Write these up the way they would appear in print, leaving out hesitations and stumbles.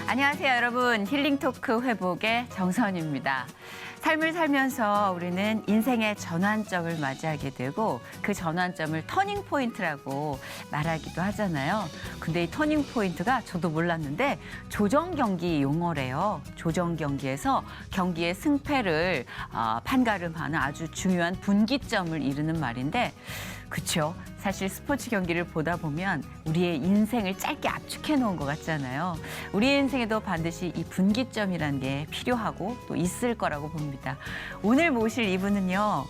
안녕하세요, 여러분. 힐링토크 회복의 정선입니다. 삶을 살면서 우리는 인생의 전환점을 맞이하게 되고 그 전환점을 터닝포인트라고 말하기도 하잖아요. 근데 이 터닝포인트가 저도 몰랐는데 조정경기 용어래요. 조정경기에서 경기의 승패를 판가름하는 아주 중요한 분기점을 이루는 말인데 그렇죠. 사실 스포츠 경기를 보다 보면 우리의 인생을 짧게 압축해 놓은 것 같잖아요. 우리의 인생에도 반드시 이 분기점이라는 게 필요하고 또 있을 거라고 봅니다. 오늘 모실 이분은요.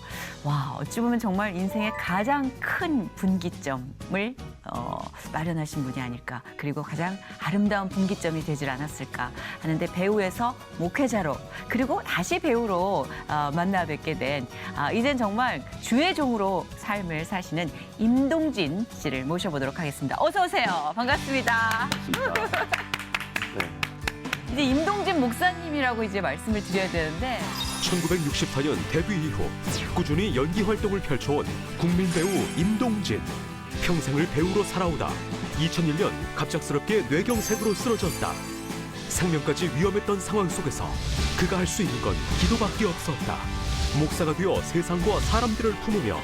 와, 어찌 보면 정말 인생의 가장 큰 분기점을 마련하신 분이 아닐까. 그리고 가장 아름다운 분기점이 되질 않았을까 하는데 배우에서 목회자로 그리고 다시 배우로 만나 뵙게 된 이젠 정말 주의 종으로 삶을 사시는 임동진 씨를 모셔보도록 하겠습니다. 어서 오세요. 반갑습니다. 네. 이제 임동진 목사님이라고 이제 말씀을 드려야 되는데 1964년 데뷔 이후 꾸준히 연기 활동을 펼쳐온 국민 배우 임동진. 평생을 배우로 살아오다 2001년 갑작스럽게 뇌경색으로 쓰러졌다. 생명까지 위험했던 상황 속에서 그가 할 수 있는 건 기도밖에 없었다. 목사가 되어 세상과 사람들을 품으며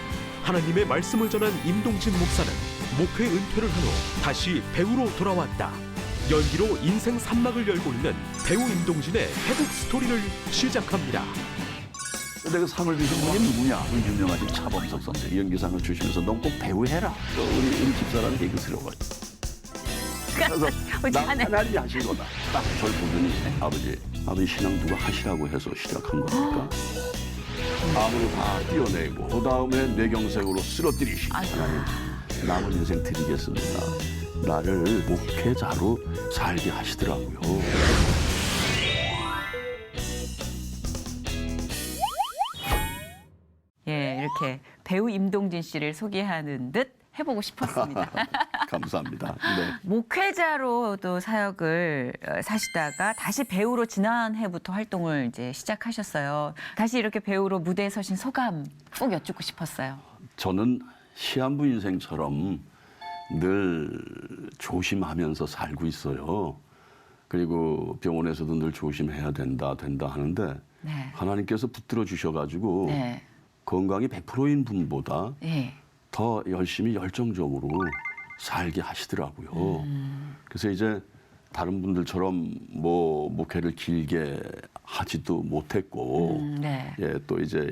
하나님의 말씀을 전한 임동진 목사는 목회 은퇴를 한 후 다시 배우로 돌아왔다. 연기로 인생 산막을 열고 있는 배우 임동진의 회복 스토리를 시작합니다. 내가 상을 주신 분이 누구냐? 우리 유명하신 차범석 선생 연기상을 주시면서 넌 꼭 배우해라. 우리 집사람이 개그스러워. 그래서 난 하나님이 하신 거다. 딱 저를 보더니 아버지 신앙 누가 하시라고 해서 시작한 거니까 암으로 다 띄어내고 그 다음에 뇌경색으로 쓰러뜨리시고 하나님 남은 인생 드리겠습니다. 나를 목회자로 살게 하시더라고요. 예, 이렇게 배우 임동진 씨를 소개하는 듯 해보고 싶었습니다. 감사합니다. 네. 목회자로도 사역을 사시다가 다시 배우로 지난 해부터 활동을 이제 시작하셨어요. 다시 이렇게 배우로 무대에 서신 소감 꼭 여쭙고 싶었어요. 저는 시한부 인생처럼 늘 조심하면서 살고 있어요. 그리고 병원에서도 늘 조심해야 된다 하는데 네. 하나님께서 붙들어 주셔가지고 네. 건강이 100%인 분보다 예. 더 열심히 열정적으로 살게 하시더라고요. 그래서 이제 다른 분들처럼 뭐 목회를 길게 하지도 못했고 네. 예, 또 이제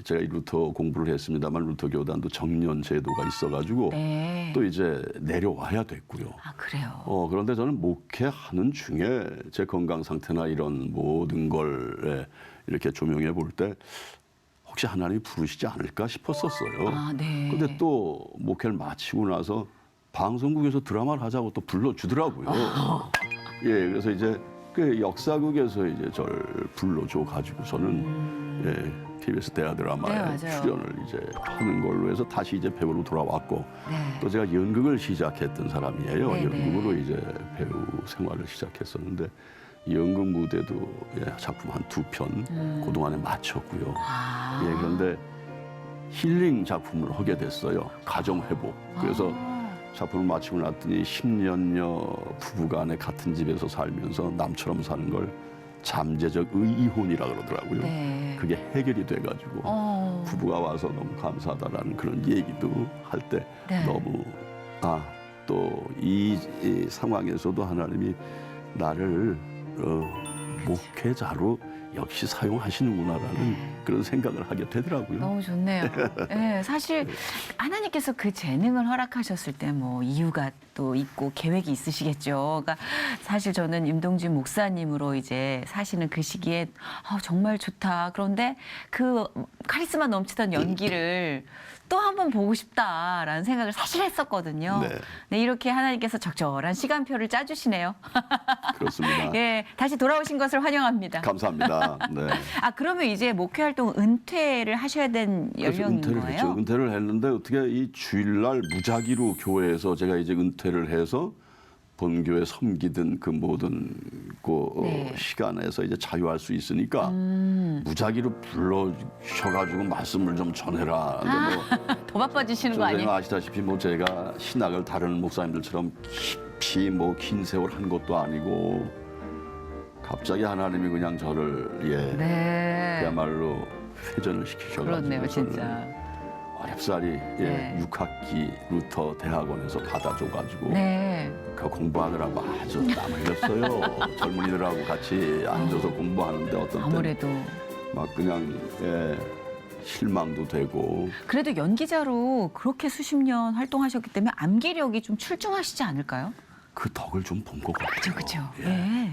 제가 루터 공부를 했습니다만 루터 교단도 정년 제도가 있어가지고 네. 또 이제 내려와야 됐고요. 아, 그래요. 그런데 저는 목회하는 중에 제 건강 상태나 이런 모든 걸 예, 이렇게 조명해 볼 때 혹시 하나님이 부르시지 않을까 싶었었어요. 아, 네. 근데 또 목회를 마치고 나서 방송국에서 드라마를 하자고 또 불러주더라고요. 예, 그래서 이제 그 역사국에서 이제 저를 불러줘 가지고 저는 예, TBS 대하 드라마에 네, 출연을 이제 하는 걸로 해서 다시 이제 배우로 돌아왔고 네. 또 제가 연극을 시작했던 사람이에요. 네, 연극으로 이제 배우 생활을 시작했었는데 연극 무대도 예, 작품 한 2편 그동안에 마쳤고요. 아. 예, 그런데 힐링 작품을 하게 됐어요. 가정 회복. 그래서 작품을 마치고 났더니 10년여 부부간에 같은 집에서 살면서 남처럼 사는 걸 잠재적 이혼이라 그러더라고요. 네. 그게 해결이 돼가지고 부부가 와서 너무 감사하다라는 그런 얘기도 할 때 네. 너무 또 이 상황에서도 하나님이 나를 목회자로 역시 사용하시는구나라는 그런 생각을 하게 되더라고요. 너무 좋네요. 네, 사실 하나님께서 그 재능을 허락하셨을 때 뭐 이유가 또 있고 계획이 있으시겠죠. 그러니까 사실 저는 임동진 목사님으로 이제 사시는 그 시기에 정말 좋다. 그런데 그 카리스마 넘치던 연기를 또 한 번 보고 싶다라는 생각을 사실 했었거든요. 네. 네, 이렇게 하나님께서 적절한 시간표를 짜주시네요. 그렇습니다. 예, 다시 돌아오신 것을 환영합니다. 감사합니다. 네. 그러면 이제 목회 활동 은퇴를 하셔야 된 연령인 은퇴를 거예요? 했죠. 은퇴를 했는데 어떻게 이 주일날 무작위로 교회에서 제가 이제 은퇴를 해서 본교에 섬기던 그 모든 네. 시간에서 이제 자유할 수 있으니까 무작위로 불러주셔가지고 말씀을 좀 전해라. 근데 뭐 더 바빠지시는 거 선생님 아니에요? 아시다시피 뭐 제가 신학을 다른 목사님들처럼 깊이 뭐 긴 세월 한 것도 아니고 갑자기 하나님이 그냥 저를 네. 그야말로 회전을 시키셔가지고 그렇네요, 저를 진짜. 어렵사리 네. 6학기 루터 대학원에서 받아줘가지고 네. 그 공부하느라고 아주 땀 흘렸어요. 젊은이들하고 같이 앉아서 공부하는데 어떤 때는 아무래도. 막 그냥 실망도 되고. 그래도 연기자로 그렇게 수십 년 활동하셨기 때문에 암기력이 좀 출중하시지 않을까요? 그 덕을 좀 본 것 같아요. 그렇죠. 예.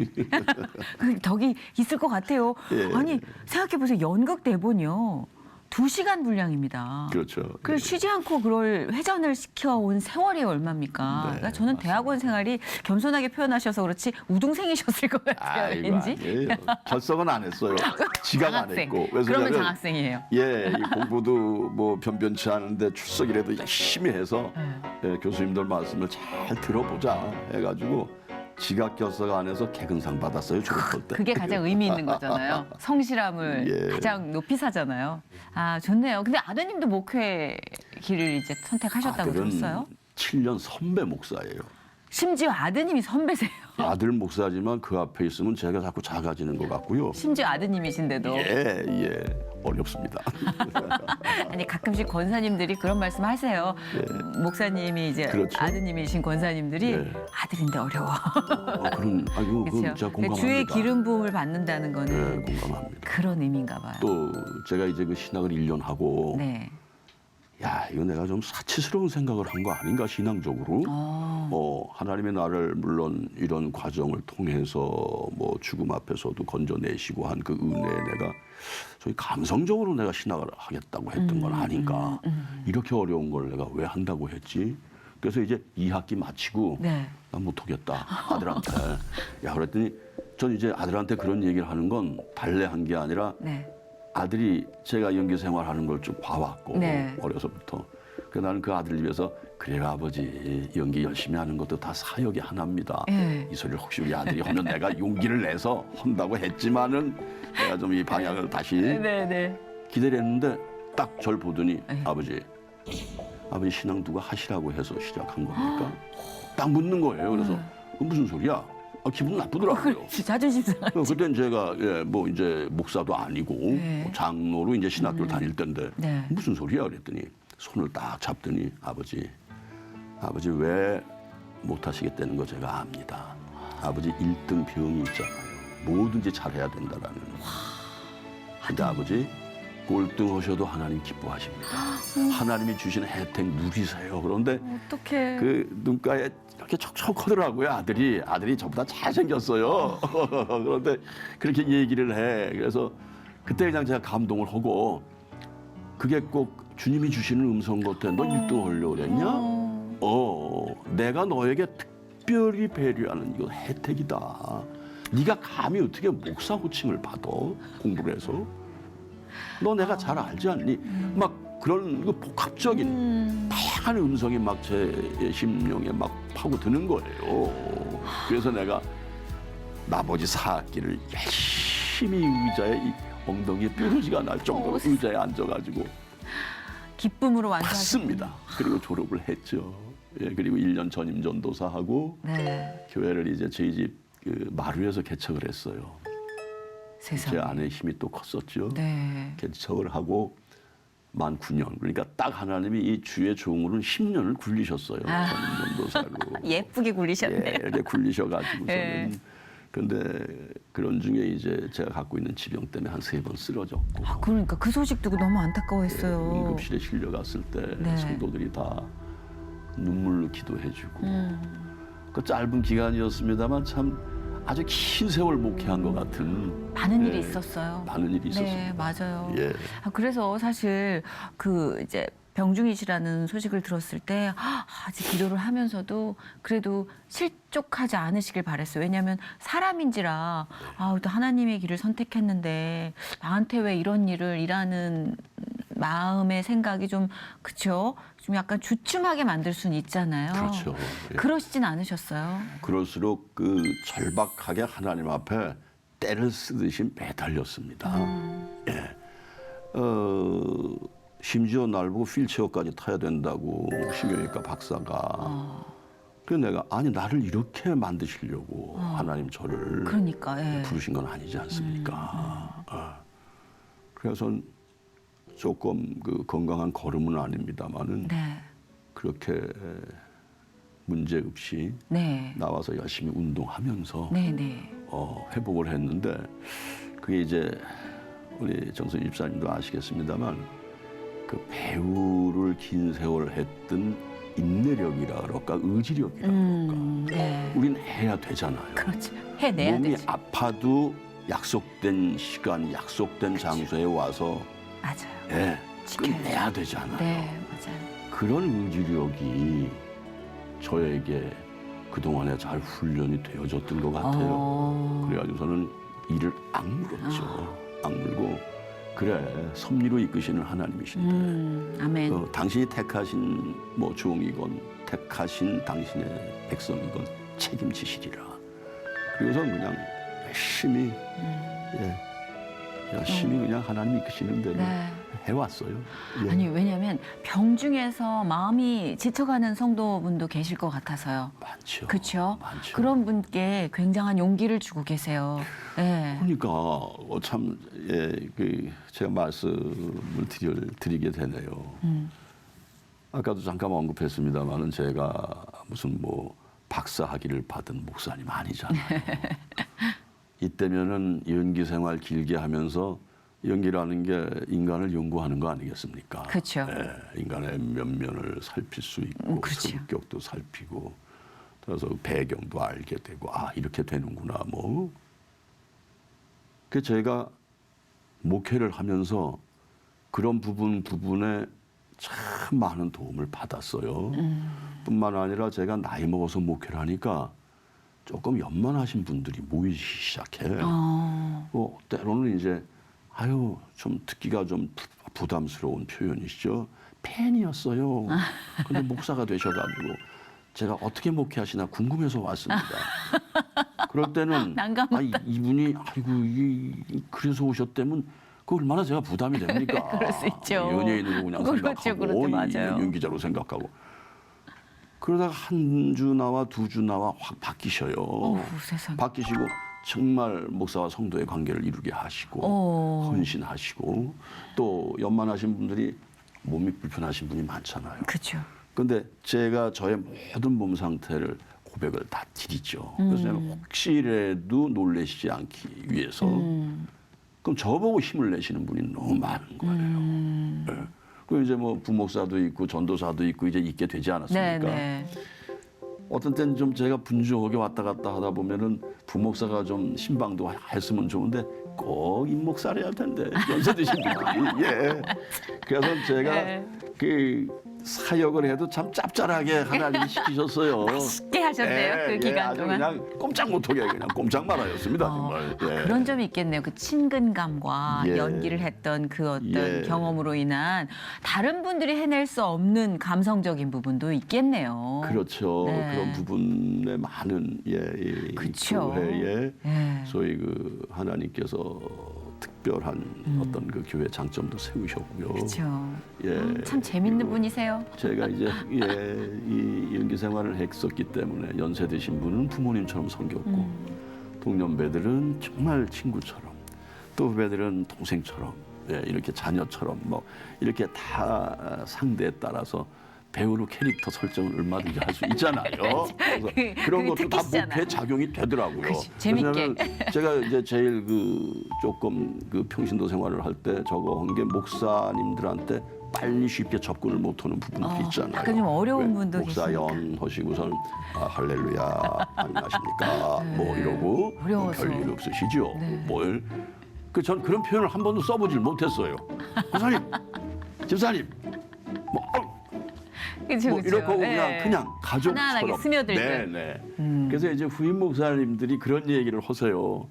그 덕이 있을 것 같아요. 예. 아니 생각해 보세요. 연극 대본이요. 2시간 분량입니다. 그렇죠. 그걸 쉬지 않고 그걸 회전을 시켜온 세월이 얼마입니까? 네, 그러니까 저는 맞습니다. 대학원 생활이 겸손하게 표현하셔서 그렇지 우등생이셨을 것 같아요. 아이고, 왠지. 아니에요. 결석은 안 했어요. 지각 안 장학생. 했고. 그러면 장학생이에요. 예, 이 공부도 뭐 변변치 않은데 출석이라도 열심히 해서 네. 교수님들 말씀을 잘 들어보자 해가지고 지각 결석 안 해서 개근상 받았어요. 졸업할 때. 그게 가장 의미 있는 거잖아요. 성실함을 예. 가장 높이 사잖아요. 아 좋네요. 근데 아드님도 목회 길을 이제 선택하셨다고 아들은 들었어요? 7년 선배 목사예요. 심지어 아드님이 선배세요. 아들 목사지만 그 앞에 있으면 제가 자꾸 작아지는 것 같고요. 심지어 아드님이신데도. 예, 어렵습니다. 아니 가끔씩 권사님들이 그런 말씀 하세요. 목사님이 이제 그렇죠. 아드님이신 권사님들이 네. 아들인데 어려워. 그런 아이고 그건 그렇죠. 제가 공감합니다. 주의 기름 부음을 받는다는 거는 네, 공감합니다. 그런 의미인가 봐요. 또 제가 이제 그 신학을 1년 하고 네. 야 이거 내가 좀 사치스러운 생각을 한 거 아닌가 신앙적으로. 하나님의 나를 물론 이런 과정을 통해서 뭐 죽음 앞에서도 건져내시고 한 그 은혜에 내가 소위 감성적으로 내가 신학을 하겠다고 했던 건 아닌가. 이렇게 어려운 걸 내가 왜 한다고 했지. 그래서 이제 2학기 마치고 네. 난 못하겠다 아들한테. 야 그랬더니 전 이제 아들한테 그런 얘기를 하는 건 달래한 게 아니라 네. 아들이 제가 연기 생활하는 걸 쭉 봐왔고 네. 어려서부터. 그래서 나는 그 아들을 위해서 그래요 아버지 연기 열심히 하는 것도 다 사역이 하나입니다. 네. 이 소리를 혹시 우리 아들이 하면 내가 용기를 내서 한다고 했지만은 내가 좀 이 방향을 다시 네. 기다렸는데 딱 절 보더니 네. 아버지 신앙 누가 하시라고 해서 시작한 겁니까? 딱 묻는 거예요. 그래서 무슨 소리야? 기분 나쁘더라고요. 자존심 상할. 그때는 제가 뭐 이제 목사도 아니고 네. 뭐 장로로 이제 신학교를 다닐 때인데 네. 무슨 소리야 그랬더니 손을 딱 잡더니 아버지 왜 못하시겠다는 거 제가 압니다. 아버지 1등 병이 있잖아요. 뭐든지 잘해야 된다라는. 근데 아버지 꼴등 하셔도 하나님 기뻐하십니다. 하나님이 주시는 혜택 누리세요. 그런데 어떡해. 그 눈가에 이렇게 촉촉하더라고요. 아들이 저보다 잘생겼어요. 그런데 그렇게 얘기를 해. 그래서 그때 그냥 제가 감동을 하고 그게 꼭 주님이 주시는 음성 같아. 너 1등 하려고 그랬냐? 내가 너에게 특별히 배려하는 이거 혜택이다. 네가 감히 어떻게 목사 호칭을 받아? 공부를 해서. 너 내가 잘 알지 않니? 막 그런 그 복합적인 다양한 음성이 막 제 심령에 막 파고드는 거예요. 그래서 내가 나머지 4학기를 열심히 의자에 이 엉덩이에 뾰루지가 날 정도로 의자에 앉아가지고 기쁨으로 완주하셨군요. 봤습니다. 그리고 졸업을 했죠. 그리고 1년 전임 전도사하고 네. 교회를 이제 저희 집 그 마루에서 개척을 했어요. 세상에. 제 아내의 힘이 또 컸었죠. 네. 개척을 하고 만 9년. 그러니까 딱 하나님이 이 주의 종으로는 10년을 굴리셨어요. 전임 전도사로. 예쁘게 굴리셨네요. 이렇게 굴리셔가지고서는. 네. 근데 그런 중에 이제 제가 갖고 있는 지병 때문에 한 3번 쓰러졌고. 그러니까 그 소식 듣고 너무 안타까워했어요. 응급실에 실려갔을 때 네. 성도들이 다 눈물로 기도해주고. 그 짧은 기간이었습니다만 참 아주 긴 세월 목회한 것 같은. 많은 일이 있었어요. 많은 일이 있었습니다. 네, 맞아요. 예. 그래서 사실 그 이제 병중이시라는 소식을 들었을 때 아직 기도를 하면서도 그래도 실족하지 않으시길 바랬어요. 왜냐하면 사람인지라 또 하나님의 길을 선택했는데 나한테 왜 이런 일을 일하는 마음의 생각이 좀 그쵸? 좀 약간 주춤하게 만들 수는 있잖아요. 그렇죠. 예. 그러시진 않으셨어요? 그럴수록 그 절박하게 하나님 앞에 때를 쓰듯이 매달렸습니다. 예. 심지어 날 보고 휠체어까지 타야 된다고 신경외과 박사가. 그래서 내가 아니 나를 이렇게 만드시려고 하나님 저를 그러니까 예. 부르신 건 아니지 않습니까? 그래서 조금 그 건강한 걸음은 아닙니다만은 네. 그렇게 문제 없이 네. 나와서 열심히 운동하면서 네, 네. 회복을 했는데 그게 이제 우리 정선 집사님도 아시겠습니다만 그 배우를 긴 세월 했던 인내력이라 그럴까 의지력이라 그럴까 네. 우린 해야 되잖아요. 그렇죠. 해내야 몸이 되죠. 아파도 약속된 시간, 약속된 장소에 와서 맞아요. 지켜야죠. 끝내야 되잖아요. 네, 맞아요. 그런 의지력이 저에게 그동안에 잘 훈련이 되어졌던 것 같아요. 그래가지고 저는 일을 악물었죠. 악물고 그래 섭리로 이끄시는 하나님이신데 아멘. 당신이 택하신 뭐 종이건 택하신 당신의 백성이건 책임지시리라. 그래서 그냥 열심히 열심히 그냥 하나님 이끄시는 대로 네. 해왔어요. 예. 아니 왜냐하면 병중에서 마음이 지쳐가는 성도분도 계실 것 같아서요. 많죠. 그렇죠. 많죠. 그런 분께 굉장한 용기를 주고 계세요. 네. 그러니까 참 제가 말씀을 드리게 되네요. 아까도 잠깐 언급했습니다만은 제가 무슨 뭐 박사 학위를 받은 목사님 아니잖아요. 이때면은 연기 생활 길게 하면서 연기라는 게 인간을 연구하는 거 아니겠습니까? 그렇죠. 인간의 면면을 살필 수 있고 그렇죠. 성격도 살피고 그래서 배경도 알게 되고 아 이렇게 되는구나 뭐. 그 제가 목회를 하면서 그런 부분에 참 많은 도움을 받았어요. 뿐만 아니라 제가 나이 먹어서 목회를 하니까 조금 연만하신 분들이 모이기 시작해. 때로는 이제 아유 좀 듣기가 좀 부담스러운 표현이시죠. 팬이었어요. 근데 목사가 되셔가지고 제가 어떻게 목회하시나 궁금해서 왔습니다. 그럴 때는 난감하다. 아, 이분이 아이고 그래서 오셨다면 그 얼마나 제가 부담이 됩니까? 그럴 수 있죠. 연예인으로 그냥 그렇죠, 생각하고 그렇죠, 맞아요. 연기자로 생각하고 그러다가 한 주 나와 두 주 나와 확 바뀌셔요. 세상에. 바뀌시고 정말 목사와 성도의 관계를 이루게 하시고 헌신하시고 또 연만하신 분들이 몸이 불편하신 분이 많잖아요. 그렇죠. 근데 제가 저의 모든 몸 상태를 고백을 다 드리죠. 그래서 저는 혹시라도 놀라시지 않기 위해서 그럼 저보고 힘을 내시는 분이 너무 많은 거예요. 그리고 이제 뭐 부목사도 있고 전도사도 있고 이제 있게 되지 않았습니까? 네. 어떤 때는 좀 제가 분주하게 왔다 갔다 하다 보면은 부목사가 좀 신방도 했으면 좋은데 꼭 임목사를 해야 텐데 연세 드신 분들이 그래서 제가 네. 그 사역을 해도 참 짭짤하게 하나님이 시키셨어요. 쉽게 하셨네요. 그 기간 아주 동안. 그냥 꼼짝 못하게 그냥 꼼짝말하였습니다 정말. 그런 점이 있겠네요. 그 친근감과 연기를 했던 그 어떤 경험으로 인한 다른 분들이 해낼 수 없는 감성적인 부분도 있겠네요. 그렇죠. 네. 그런 부분에 많은 이 그쵸. 교회에 예. 소위 그 하나님께서 특별한 어떤 그 교회 장점도 세우셨고요. 그렇죠. 예. 참 재밌는 그리고 분이세요. 제가 이제 이 연기 생활을 했었기 때문에 연세 드신 분은 부모님처럼 섬겼고 동년배들은 정말 친구처럼 또 후배들은 동생처럼 이렇게 자녀처럼 뭐 이렇게 다 상대에 따라서 배우로 캐릭터 설정을 얼마든지 할 수 있잖아요. 그래서 그런 그게 것도 다 특기시잖아. 목회 작용이 되더라고요. 그치, 재밌게. 왜냐하면 제가 이제 제일 그 조금 그 평신도 생활을 할 때 저거 한 게 목사님들한테 빨리 쉽게 접근을 못하는 부분들이 있잖아요. 약간 좀 어려운 왜 분도 목사연 하시고선 할렐루야 안녕하십니까 뭐 이러고 뭐 어려워서. 별일 없으시죠. 뭘 전 그런 표현을 한 번도 써보질 못했어요. 목사님, 집사님, 뭐 그렇죠. 뭐 이렇게 하고 그냥 가족처럼 편안하게 스며들듯. 네네. 그래서 이제 후임 목사님들이 그런 얘기를 하세요.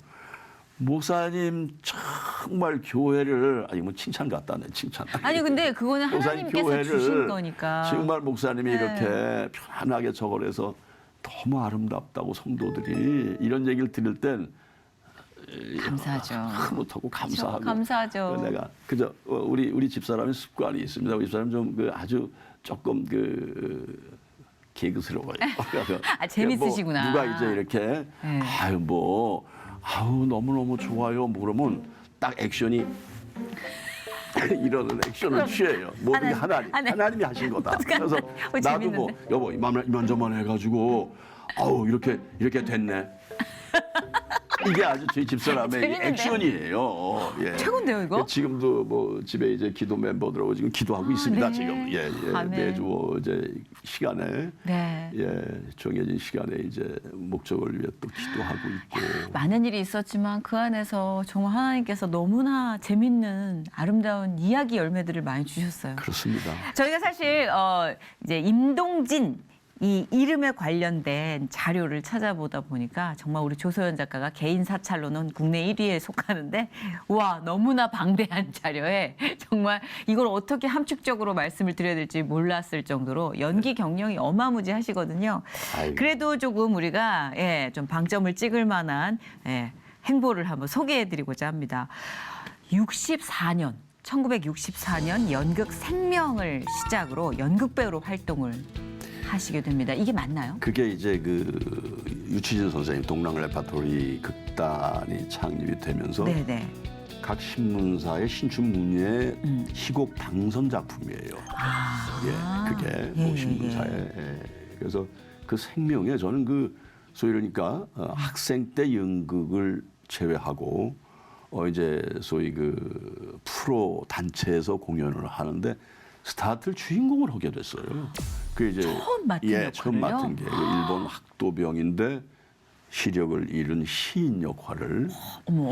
목사님 정말 교회를 아니 뭐 칭찬 같다네 칭찬. 아니 근데 그거는 목사님 하나님께서 주신 거니까. 정말 목사님이 이렇게 편안하게 저걸 해서 너무 아름답다고 성도들이 이런 얘기를 들을 땐 감사하죠. 못하고 감사하고. 감사하죠. 내가 그저 우리 집사람의 습관이 있습니다. 우리 집사람 좀 그 아주 조금 그 개그스러워요. 아, 재밌으시구나. 뭐 누가 이제 이렇게 네. 너무너무 좋아요. 뭐 그러면 딱 액션이 이러는 액션을 취해요. 모든 게 하나님이 하신 거다. 그래서 나도 뭐 여보 이만저만 해가지고 이렇게 됐네. 이게 아주 저희 집사람의 재밌는데? 액션이에요. 예. 최고인데요, 이거? 지금도 뭐 집에 이제 기도 멤버들하고 지금 기도하고 있습니다. 네. 지금 아멘. 매주 이제 시간에 네. 정해진 시간에 이제 목적을 위해 또 기도하고 있고. 많은 일이 있었지만 그 안에서 정말 하나님께서 너무나 재밌는 아름다운 이야기 열매들을 많이 주셨어요. 그렇습니다. 저희가 사실 이제 임동진 이 이름에 관련된 자료를 찾아보다 보니까 정말 우리 조소연 작가가 개인 사찰로는 국내 1위에 속하는데 와 너무나 방대한 자료에 정말 이걸 어떻게 함축적으로 말씀을 드려야 될지 몰랐을 정도로 연기 경력이 어마무지하시거든요. 아이고. 그래도 조금 우리가 좀 방점을 찍을 만한 행보를 한번 소개해드리고자 합니다. 1964년 연극 생명을 시작으로 연극 배우로 활동을 하시게 됩니다. 이게 맞나요? 그게 이제 그 유치진 선생님 동랑 레파토리 극단이 창립이 되면서 네네. 각 신문사의 신춘 문예 희곡 당선 작품이에요. 그게 뭐 신문사에. 그래서 그 생명에 저는 소위 그러니까 학생 때 연극을 제외하고 이제 소위 그 프로 단체에서 공연을 하는데 스타트를 주인공을 하게 됐어요. 그 이제 처음 맡은 역할을요? 처음 맡은 게 일본 학도병인데 시력을 잃은 시인 역할을 어머,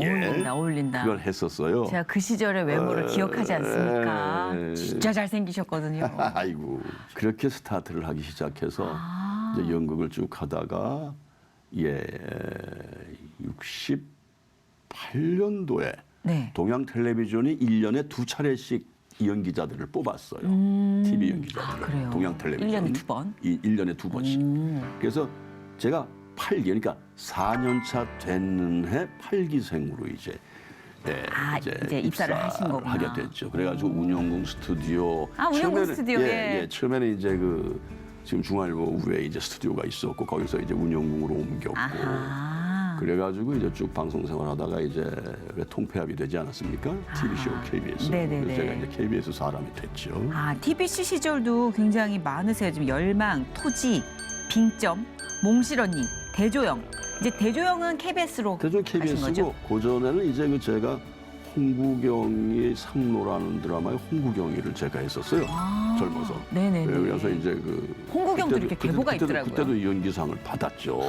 어울린다. 그걸 했었어요. 제가 그 시절의 외모를 기억하지 않습니까? 진짜 잘생기셨거든요. 아이고 그렇게 스타트를 하기 시작해서 이제 연극을 쭉 하다가 68년도에 네. 동양 텔레비전이 1년에 2차례씩 연기자들을 뽑았어요. TV 연기자들을. 그래요? 동양 텔레비전. 1년에 2번? 1년에 2번씩. 그래서 제가 8기, 그러니까 4년차 되는 해 8기생으로 이제 입사를 하신 거구나. 하게 됐죠. 그래가지고 운영궁 스튜디오. 운영궁 스튜디오에. 처음에는 이제 지금 중앙일보 위에 이제 스튜디오가 있었고 거기서 이제 운영궁으로 옮겼고. 그래가지고 이제 쭉 방송 생활하다가 이제 통폐합이 되지 않았습니까? TV쇼 KBS. 네네네. 그래서 제가 이제 KBS 사람이 됐죠. TBC 시절도 굉장히 많으세요. 지금 열망, 토지, 빙점, 몽실언니, 대조영. 이제 대조영은 KBS로 대전 하신 거죠? KBS고 고전에는 이제 제가 홍구경이 삼로라는 드라마에 홍구경이를 제가 했었어요. 젊어서. 네네네. 그래서 이제 홍구경도 이렇게 계보가 있더라고요. 그때도 연기상을 받았죠.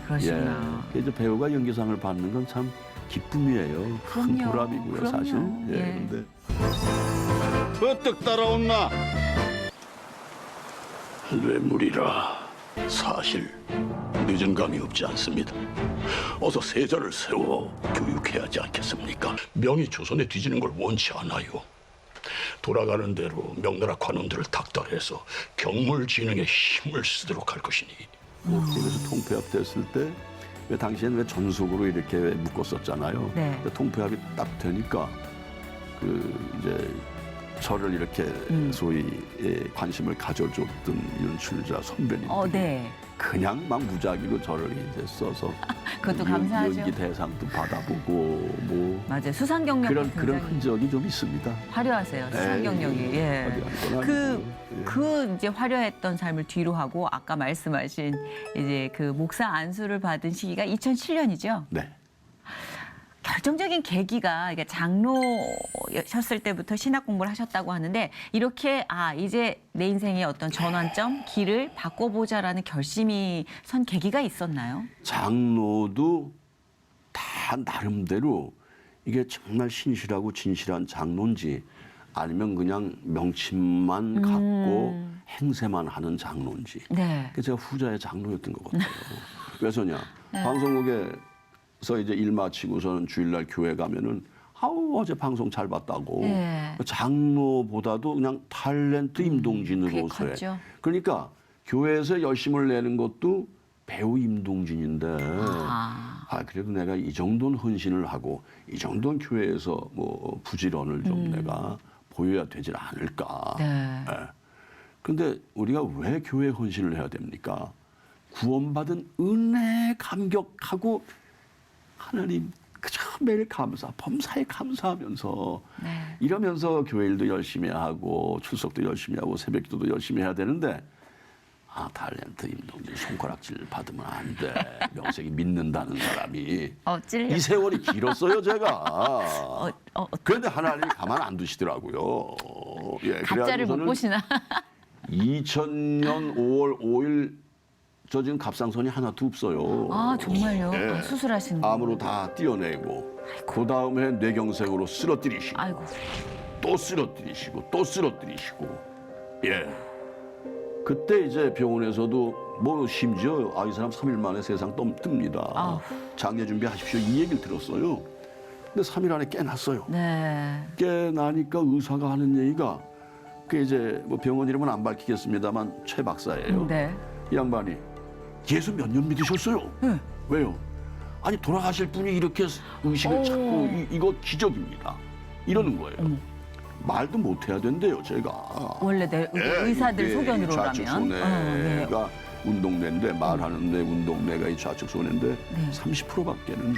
그러시구나. 이제 배우가 연기상을 받는 건 참 기쁨이에요. 큰 그럼요. 보람이고요, 그럼요. 사실. 예. 근데 버뜩 따라온나? 뇌물이라 사실 늦은 감이 없지 않습니다. 어서 세자를 세워 교육해야 하지 않겠습니까? 명이 조선에 뒤지는 걸 원치 않아요. 돌아가는 대로 명나라 관원들을 닥달해서 경물 진흥에 힘을 쓰도록 할 것이니. 그래서 통폐합 됐을 때 당시에는 왜 전속으로 이렇게 묶었었잖아요. 네. 통폐합이 딱 되니까 이제 저를 이렇게 소위 관심을 가져줬던 연출자 선배님들이 네. 그냥 막 무작위로 저를 이제 써서 그것도 감사하죠. 연기 대상도 받아보고 뭐 맞아요. 수상 경력이 그런 굉장히 흔적이 좀 있습니다. 화려하세요. 수상 경력이. 화려한 건 아니고, 이제 화려했던 삶을 뒤로 하고 아까 말씀하신 이제 그 목사 안수를 받은 시기가 2007년이죠. 네. 결정적인 계기가 이게 장로셨을 때부터 신학 공부를 하셨다고 하는데 이렇게 이제 내 인생의 어떤 전환점, 길을 바꿔보자라는 결심이 선 계기가 있었나요? 장로도 다 나름대로 이게 정말 신실하고 진실한 장로인지 아니면 그냥 명칭만 갖고 행세만 하는 장로인지. 네. 제가 후자의 장로였던 것 같아요. 왜서냐? 방송국에서 이제 일 마치고서는 주일날 교회 가면은 어제 방송 잘 봤다고. 네. 장로보다도 그냥 탤런트 임동진으로서의. 그게 컸죠. 그러니까 교회에서 열심을 내는 것도 배우 임동진인데 그래도 내가 이 정도는 헌신을 하고 이 정도는 교회에서 뭐 부지런을 좀 내가 보여야 되질 않을까. 네. 근데 우리가 왜 교회 헌신을 해야 됩니까? 구원받은 은혜에 감격하고 하나님 그저 매일 범사에 감사하면서 네. 이러면서 교회 일도 열심히 하고 출석도 열심히 하고 새벽기도도 열심히 해야 되는데 탤런트 임동진 손가락질 받으면 안 돼. 명색이 믿는다는 사람이 찔려. 이 세월이 길었어요 제가. 그런데 하나님이 가만 안 두시더라고요. 예, 가짜를 못 그래가지고서는 보시나? 2000년 5월 5일 저 지금 갑상선이 하나도 없어요. 아 정말요? 예. 아, 수술하신 거. 암으로 다 띄어내고 그 다음에 뇌경색으로 쓰러뜨리시고 아이고. 또 쓰러뜨리시고 또 쓰러뜨리시고 예. 그때 이제 병원에서도 뭐 심지어 이 사람 3일 만에 세상 뜹니다. 아우. 장례 준비하십시오 이 얘기를 들었어요. 근데 3일 안에 깨났어요. 네. 깨나니까 의사가 하는 얘기가 그 이제 뭐 병원 이름은 안 밝히겠습니다만 최 박사예요. 네. 이 양반이 예수 몇 년 믿으셨어요? 네. 왜요? 아니 돌아가실 분이 이렇게 의식을 찾고 이거 기적입니다. 이러는 거예요. 말도 못 해야 된대요, 제가. 원래 의사들 소견으로라면. 좌측 손해가 운동뇌인데 말하는데 운동뇌가 이 좌측 손해인데 네. 30%밖에는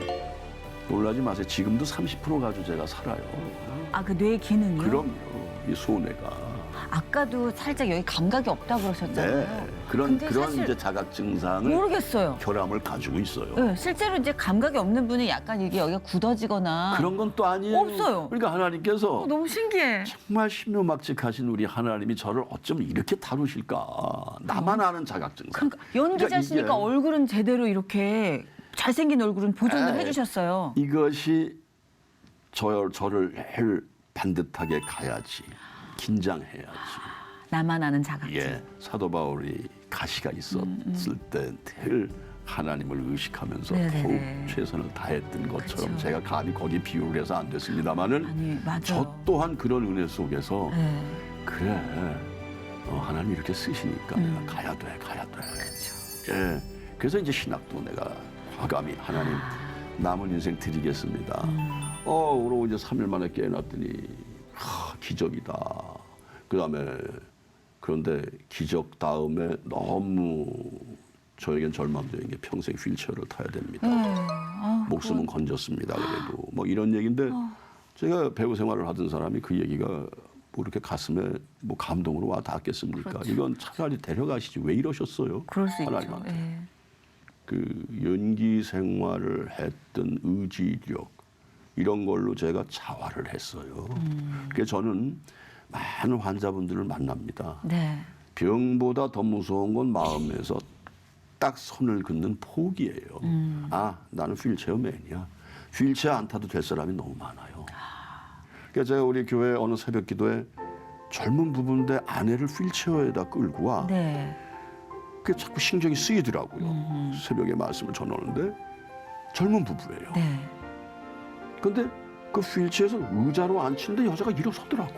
놀라지 마세요. 지금도 30% 가지고 제가 살아요. 아 그 뇌 기능요? 그럼요, 이 손해가. 아까도 살짝 여기 감각이 없다 그러셨잖아요. 네, 그런 근데 사실 이제 자각 증상을 모르겠어요. 결함을 가지고 있어요. 네, 실제로 이제 감각이 없는 분은 약간 이게 여기가 굳어지거나 그런 건 또 아니에요. 없어요. 그러니까 하나님께서 너무 신기해. 정말 신묘막측하신 우리 하나님이 저를 어쩜 이렇게 다루실까? 나만 아는 자각 증상. 그러니까 연기자시니까 그러니까 이게 얼굴은 제대로 이렇게 잘생긴 얼굴은 보존을 에이. 해주셨어요. 이것이 저를 반듯하게 가야지. 긴장해야지. 나만 아는 자각증. 예, 사도 바울이 가시가 있었을 때 늘 하나님을 의식하면서 네네네. 더욱 최선을 다했던 것처럼 그렇죠. 제가 감히 거기에 비유를 해서 안 됐습니다마는 아니 맞아요. 저 또한 그런 은혜 속에서 네. 그래 하나님 이렇게 쓰시니까 내가 가야 돼. 그렇죠. 예, 그래서 이제 신학도 내가 과감히 하나님 남은 인생 드리겠습니다. 그러고 이제 3일 만에 깨어났더니 기적이다. 그런데 기적 다음에 너무 저에겐 절망적인 게 평생 휠체어를 타야 됩니다. 목숨은 건졌습니다. 그래도 뭐 이런 얘기인데 제가 배우 생활을 하던 사람이 그 얘기가 뭐 이렇게 가슴에 뭐 감동으로 와 닿겠습니까? 그렇죠. 이건 차라리 데려가시지 왜 이러셨어요? 그럴 수 있죠. 하나님한테. 예. 그 연기 생활을 했던 의지력 이런 걸로 제가 자활을 했어요. 그래서 저는 많은 환자분들을 만납니다. 네. 병보다 더 무서운 건 마음에서 딱 선을 긋는 포기예요. 나는 휠체어맨이야. 휠체어 안 타도 될 사람이 너무 많아요. 그래서 제가 우리 교회 어느 새벽 기도에 젊은 부부인데 아내를 휠체어에다 끌고 와. 네. 그게 자꾸 신경이 쓰이더라고요. 새벽에 말씀을 전하는데 젊은 부부예요. 네. 근데 그 휠체어에서 의자로 앉히는데 여자가 일어서더라고.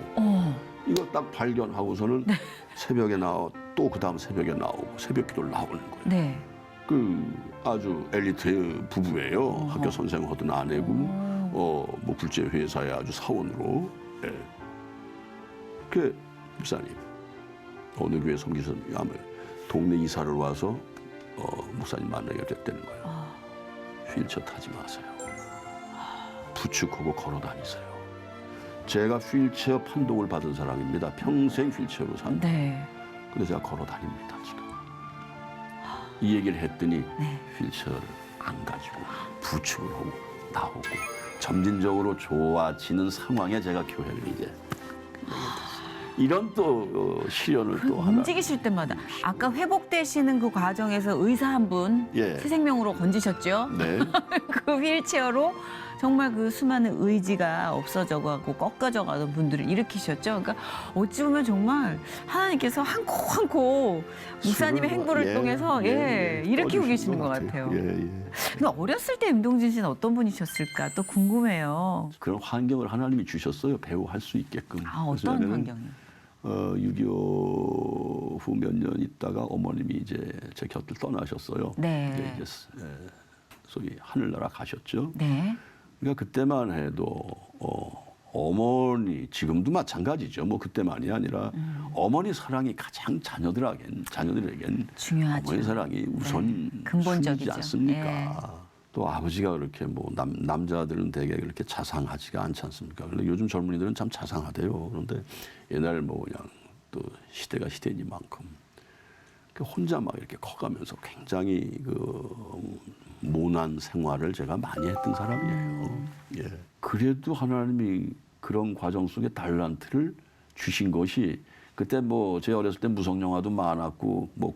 이거 딱 발견하고서는 새벽에 또 그 다음 새벽에 나오고 새벽 기도를 나오는 거예요. 네. 그 아주 엘리트 부부예요. 학교 선생 하던 아내고 뭐 국제 회사의 아주 사원으로. 예. 그 목사님 어느 교회 섬기셨는지 아마 동네 이사를 와서 목사님 만나게 됐다는 거예요. 휠체어 타지 마세요. 부축하고 걸어 다니세요. 제가 휠체어 판독을 받은 사람입니다. 평생 휠체어로 산. 네. 근데 제가 걸어 다닙니다, 지금. 이 얘기를 했더니 네. 휠체어를 안 가지고 부축을 하고 나오고 점진적으로 좋아지는 상황에 제가 교회를 이제 이런 또 시련을 또 하나. 움직이실 때마다 아까 회복되시는 그 과정에서 의사 한 분 예. 새 생명으로 건지셨죠? 네. 그 휠체어로 정말 그 수많은 의지가 없어져 가고 꺾어져 가던 분들을 일으키셨죠. 그러니까 어찌 보면 정말 하나님께서 한 코 한 코 목사님의 행보를 통해서 일으키고 계시는 것 같아요. 예. 근데 어렸을 때 임동진 씨는 어떤 분이셨을까 또 궁금해요. 그런 환경을 하나님이 주셨어요. 배우 할 수 있게끔. 아, 어떤 그래서 환경이요? 6.25 후 몇 년 있다가 어머님이 이제 제 곁을 떠나셨어요. 네. 이제 소위 하늘나라 가셨죠. 네. 그러니까 그때만 해도 어머니 지금도 마찬가지죠. 뭐 그때만이 아니라 어머니 사랑이 가장 자녀들에겐 중요하죠. 어머니 사랑이 우선 근본적이죠. 순위지 않습니까? 예. 또 아버지가 그렇게 뭐 남자들은 되게 그렇게 자상하지가 않지 않습니까? 근데 요즘 젊은이들은 참 자상하대요. 그런데 옛날 뭐 그냥 또 시대가 시대니만큼 혼자 막 이렇게 커가면서 굉장히 그 모난 생활을 제가 많이 했던 사람이에요. 예. 그래도 하나님이 그런 과정 속에 달란트를 주신 것이 그때 뭐 제 어렸을 때 무성 영화도 많았고 뭐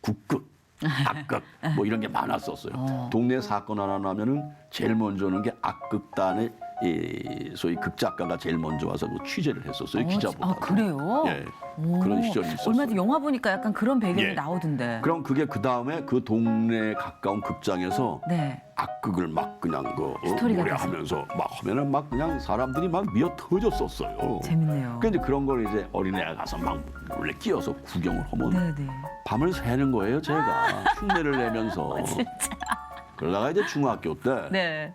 국극, 악극 뭐 이런 게 많았었어요. 동네 사건 하나 나면은 제일 먼저 오는 게 악극단의 이 소위 극작가가 제일 먼저 와서 그 취재를 했었어요. 기자보다. 아, 그래요? 예. 그런 시절이 있었어요. 얼마 전에 영화 보니까 약간 그런 배경이 예. 나오던데. 그럼 그게 그 다음에 그 동네에 가까운 극장에서 네. 악극을 막 그냥 그 스토리가 노래하면서 막 하면은 막 그냥 사람들이 막 미어 터졌었어요. 재밌네요. 근데 그런 걸 이제 어린애가 가서 막 원래 끼어서 구경을 하면 네네. 밤을 새는 거예요, 제가. 흉내를 내면서. 진짜. 그러다가 이제 중학교 때 네.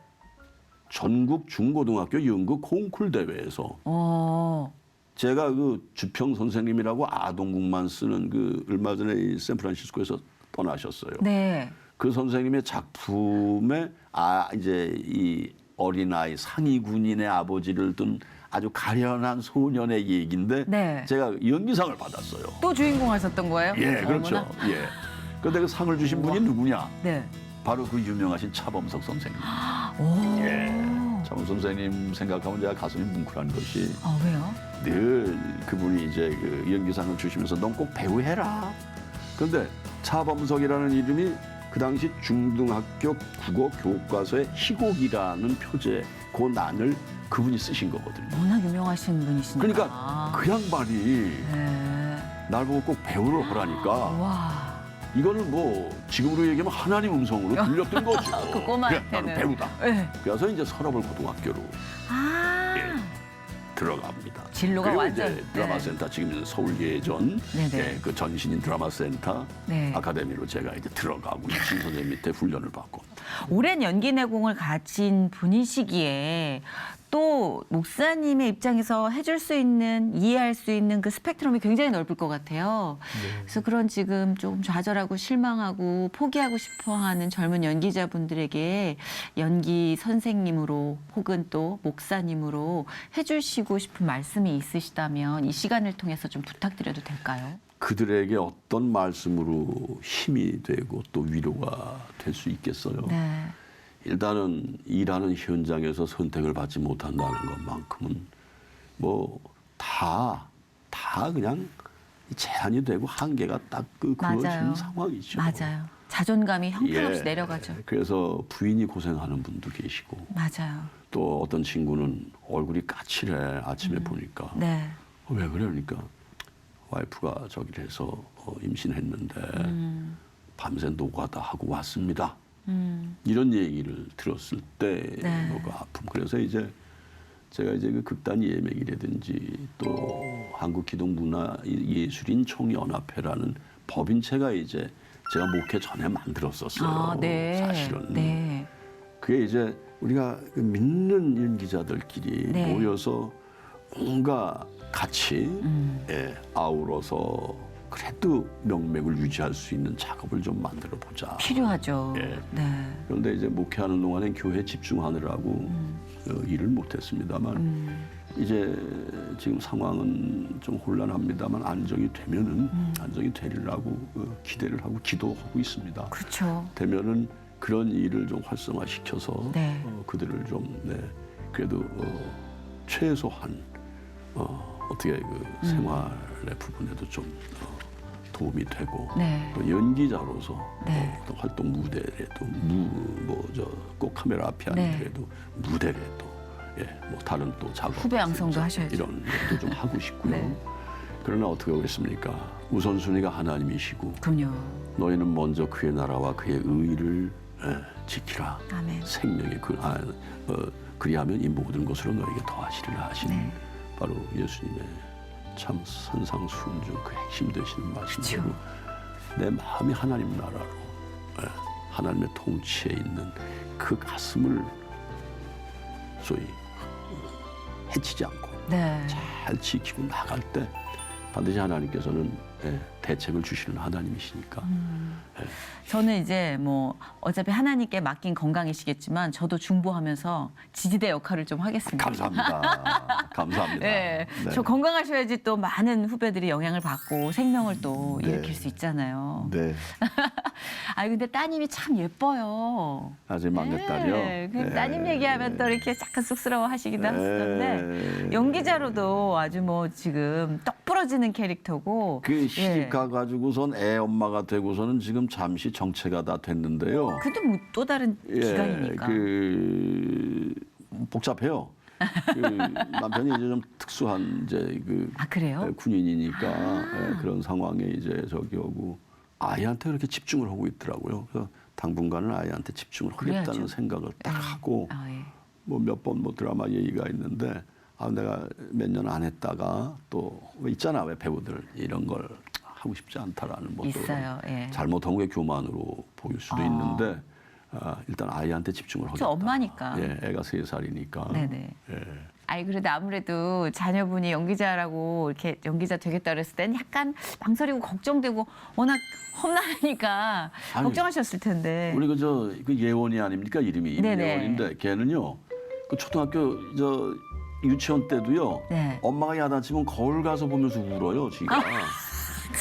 전국 중고등학교 연극 콩쿨 대회에서 제가 그 주평 선생님이라고 아동국만 쓰는 그 얼마 전에 이 샌프란시스코에서 떠나셨어요. 네. 그 선생님의 작품에 이제 이 어린아이 상위 군인의 아버지를 둔 아주 가련한 소년의 얘기인데 네. 제가 연기상을 받았어요. 또 주인공 하셨던 거예요? 예, 그렇죠. 어머나. 예. 그런데 그 상을 주신 분이 누구냐? 네. 바로 그 유명하신 차범석 선생님. 오. 예. 차범석 선생님 생각하면 제가 가슴이 뭉클한 것이 아, 왜요? 늘 그분이 이제 그 연기상을 주시면서 넌 꼭 배우 해라. 그런데 차범석이라는 이름이 그 당시 중등학교 국어 교과서의 희곡이라는 표제 그 난을 그분이 쓰신 거거든요. 워낙 유명하신 분이시니까. 그러니까 그 양반이 네. 날 보고 꼭 배우를 하라니까 와. 이거는 뭐 지금으로 얘기하면 하나님 음성으로 들렸던 거죠. 그 꼬마한테는. 그래, 나는 배우다. 네. 그래서 이제 서러블 고등학교로 아. 예, 들어갑니다. 진로가 그리고 완전. 이제 드라마 센터 지금 서울 예전 네네. 예, 그 전신인 드라마 센터 네. 아카데미로 제가 이제 들어가고 이진 선생님 밑에 훈련을 받고 오랜 연기 내공을 가진 분이시기에 또 목사님의 입장에서 해줄 수 있는, 이해할 수 있는 그 스펙트럼이 굉장히 넓을 것 같아요. 그래서 그런 지금 조금 좌절하고 실망하고 포기하고 싶어하는 젊은 연기자분들에게 연기 선생님으로 혹은 또 목사님으로 해주시고 싶은 말씀이 있으시다면 이 시간을 통해서 좀 부탁드려도 될까요? 그들에게 어떤 말씀으로 힘이 되고 또 위로가 될 수 있겠어요. 네. 일단은 일하는 현장에서 선택을 받지 못한다는 것만큼은 뭐 다 그냥 제한이 되고 한계가 딱 그어진 맞아요. 상황이죠. 맞아요. 자존감이 형편없이 예. 내려가죠. 그래서 부인이 고생하는 분도 계시고 맞아요. 또 어떤 친구는 얼굴이 까칠해 아침에 보니까 네. 왜 그래? 그러니까 와이프가 저기를 해서 임신했는데 밤새 노가다 하고 왔습니다. 이런 얘기를 들었을 때 네. 뭐가 아픔. 그래서 이제 제가 이제 그 극단 예맥이라든지 또 한국기독문화예술인 총연합회라는 법인체가 이제 제가 목회 전에 만들었었어요. 아, 네. 사실은. 네. 그게 이제 우리가 그 믿는 연기자들끼리 네. 모여서 뭔가 같이 아우러서 그래도 명맥을 유지할 수 있는 작업을 좀 만들어 보자. 필요하죠. 예. 네. 그런데 이제 목회하는 동안엔 교회 집중하느라고 일을 못했습니다만 이제 지금 상황은 좀 혼란합니다만 안정이 되면은 안정이 되리라고 기대를 하고 기도하고 있습니다. 그렇죠. 되면은 그런 일을 좀 활성화시켜서 네. 그들을 좀 그래도 최소한 어떻게 그 생활의 부분에도 좀 도움이 되고 네. 또 연기자로서 네. 어떤 활동 무대라도 꼭 카메라 앞이 네. 아니더라도 무대라도 뭐 다른 또 작업 후배 양성도 하셔야죠. 이런 것도 좀 하고 싶고요. 네. 그러나 어떻게 하겠습니까? 우선순위가 하나님이시고 그럼요. 너희는 먼저 그의 나라와 그의 의를 지키라. 아멘. 생명의 그리하면 이 모든 것으로 너에게 더하시리라 하신 네. 바로 예수님의 참 선상순종 그 핵심 되시는 말씀대로 그쵸. 내 마음이 하나님 나라로 하나님의 통치에 있는 그 가슴을 소위 해치지 않고 네. 잘 지키고 나갈 때 반드시 하나님께서는 대책을 주시는 하나님이시니까. 저는 이제 뭐 어차피 하나님께 맡긴 건강이시겠지만 저도 중보하면서 지지대 역할을 좀 하겠습니다. 감사합니다. 감사합니다. 네. 네. 저 건강하셔야지 또 많은 후배들이 영향을 받고 생명을 또 네. 일으킬 수 있잖아요. 네. 아니 근데 따님이 참 예뻐요. 아직 막내딸이요. 네. 그 따님 얘기하면 또 이렇게 약간 쑥스러워 하시기도 네. 하시던데 연기자로도 아주 뭐 지금 떡 부러지는 캐릭터고 그 시집 예. 가가지고선 애 엄마가 되고서는 지금 잠시 정체가 다 됐는데요. 그래도 뭐 또 다른 기간이니까. 그 복잡해요. 그 남편이 이제 좀 특수한 이제 그 아 그래요? 군인이니까 그런 상황에 이제 저기 오고 아이한테 그렇게 집중을 하고 있더라고요. 그래서 당분간은 아이한테 집중을 하겠다는 그래야죠. 생각을 딱 하고 아, 예. 뭐 몇 번 뭐 드라마 얘기가 있는데 내가 몇 년 안 했다가 또 있잖아 왜 배우들 이런 걸 하고 싶지 않다라는 뭐 있어요. 예. 잘못한 게 교만으로 보일 수도 있는데 일단 아이한테 집중을 하겠다. 저 엄마니까. 예, 애가 3살이니까. 네네. 예. 아이 그래도 아무래도 자녀분이 연기자라고 이렇게 연기자 되겠다 그랬을 땐 약간 망설이고 걱정되고 워낙 험난하니까 아니, 걱정하셨을 텐데. 우리 그 예원이 아닙니까 이름이 네네. 예원인데 걔는요 그 초등학교 유치원 때도요 네. 엄마가 야단치면 거울 가서 보면서 울어요 지가.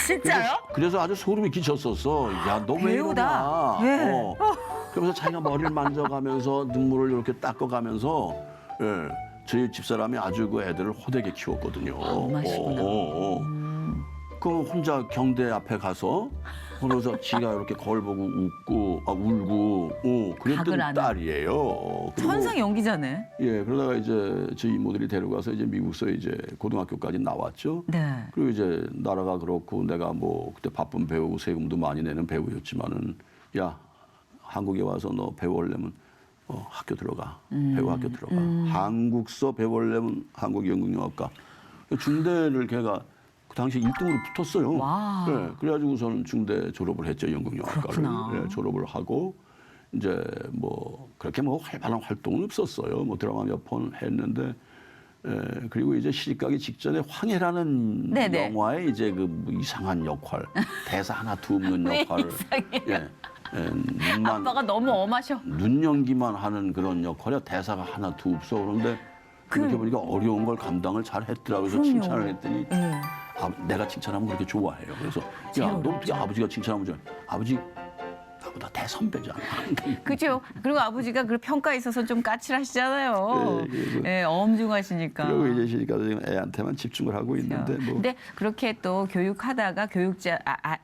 진짜요? 그래서 아주 소름이 끼쳤었어. 야, 너 왜 배우다. 이러냐. 네. 그러면서 자기가 머리를 만져가면서 눈물을 이렇게 닦아가면서 저희 집사람이 아주 그 애들을 호되게 키웠거든요. 엄마시구나. 그 혼자 경대 앞에 가서 그러면서 지가 이렇게 거울 보고 웃고 울고 각을 그랬던 하는. 딸이에요. 그리고 천상 연기자네. 예, 그러다가 이제 저희 이모들이 데려가서 이제 미국서 이제 고등학교까지 나왔죠. 네. 그리고 이제 나라가 그렇고 내가 뭐 그때 바쁜 배우고 세금도 많이 내는 배우였지만은 야 한국에 와서 너 배우 하려면 학교 들어가 배우 학교 들어가 한국서 배우 하려면 한국연극영화과 중대를 걔가 그 당시 1등으로 붙었어요. 와. 네, 그래가지고서는 중대 졸업을 했죠 연극영화과를. 그렇구나. 네, 졸업을 하고 이제 뭐 그렇게 뭐 활발한 활동은 없었어요. 뭐 드라마 몇 번 했는데. 그리고 이제 시집가기 직전에 황해라는 네네. 영화에 이제 그 이상한 역할, 대사 하나도 없는 왜 역할을 이상해요? 눈만 아빠가 너무 엄하셔. 눈 연기만 하는 그런 역할이야. 대사가 하나도 없어. 그런데 그렇게 보니까 어려운 걸 감당을 잘 했더라고요. 그래서 그럼요. 칭찬을 했더니 네. 내가 칭찬하면 그렇게 좋아해요. 그래서 제일 야, 너 어렵죠. 어떻게 아버지가 칭찬하면 좋아해? 아버지 나보다 대선배잖아. 그죠? 그리고 아버지가 그 평가에 있어서 좀 까칠하시잖아요. 네, 그래서- 예, 엄중하시니까. 그리고 이제 시집가서 지금 애한테만 집중을 하고 있는데 뭐. 근데 그렇게 또 교육하다가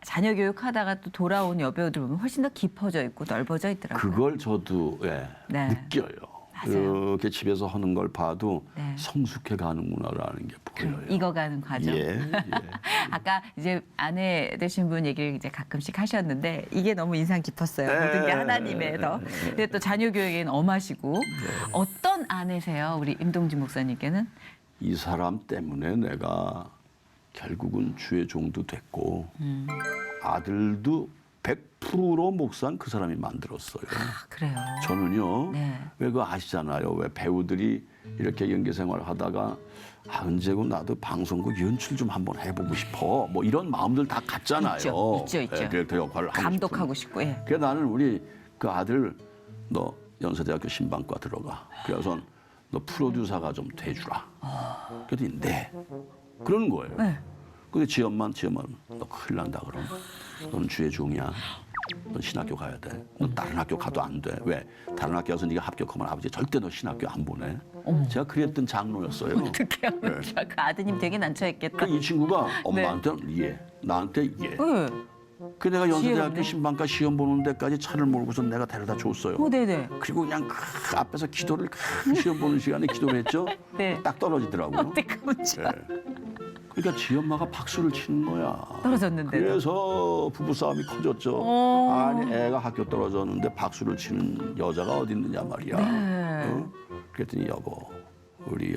자녀 교육하다가 또 돌아온 여배우들 보면 훨씬 더 깊어져 있고 넓어져 있더라고요. 그걸 저도 네. 느껴요. 맞아요. 이렇게 집에서 하는 걸 봐도 네. 성숙해 가는구나라는 게 보여요. 익어가는 과정. 예, 예. 아까 이제 아내 되신 분 얘기를 이제 가끔씩 하셨는데 이게 너무 인상 깊었어요. 네. 모든 게 하나님에서. 근데 또 자녀 교육에는 엄하시고 어떤 아내세요, 우리 임동진 목사님께는? 이 사람 때문에 내가 결국은 주의 종도 됐고 아들도 100%로 목사는 그 사람이 만들었어요. 아, 그래요. 저는요. 네. 왜 그거 아시잖아요. 왜 배우들이 이렇게 연기 생활을 하다가 언제고 나도 방송국 연출 좀 한번 해보고 싶어. 뭐 이런 마음들 다 같잖아요. 있죠. 그 역할을 하고 감독하고 싶은. 싶고. 예. 그래서 나는 우리 그 아들 너 연세대학교 신방과 들어가. 그래서 너 프로듀서가 좀 돼주라. 그랬더니 네. 그러는 거예요. 네. 근데 지 엄마는 너 큰일 난다 그럼. 너는 주의 종이야. 너 신학교 가야 돼. 너 다른 학교 가도 안 돼. 왜? 다른 학교 가서 네가 합격하면 아버지 절대 너 신학교 안 보내. 제가 그랬던 장로였어요. 어떻게 하면 그 아드님 되게 난처했겠다. 이 친구가 엄마한테는 예, 나한테 예. 네. 그 내가 연세대학교 지혜롭네. 신방과 시험 보는 데까지 차를 몰고서 내가 데려다 줬어요. 네네. 그리고 그냥 그 앞에서 기도를 시험 보는 시간에 기도를 했죠. 네. 딱 떨어지더라고요. 어떻게 하면 예. 그러니까 지 엄마가 박수를 치는 거야. 떨어졌는데도. 그래서 부부싸움이 커졌죠. 오. 아니 애가 학교 떨어졌는데 박수를 치는 여자가 어디 있느냐 말이야. 네. 그랬더니 여보 우리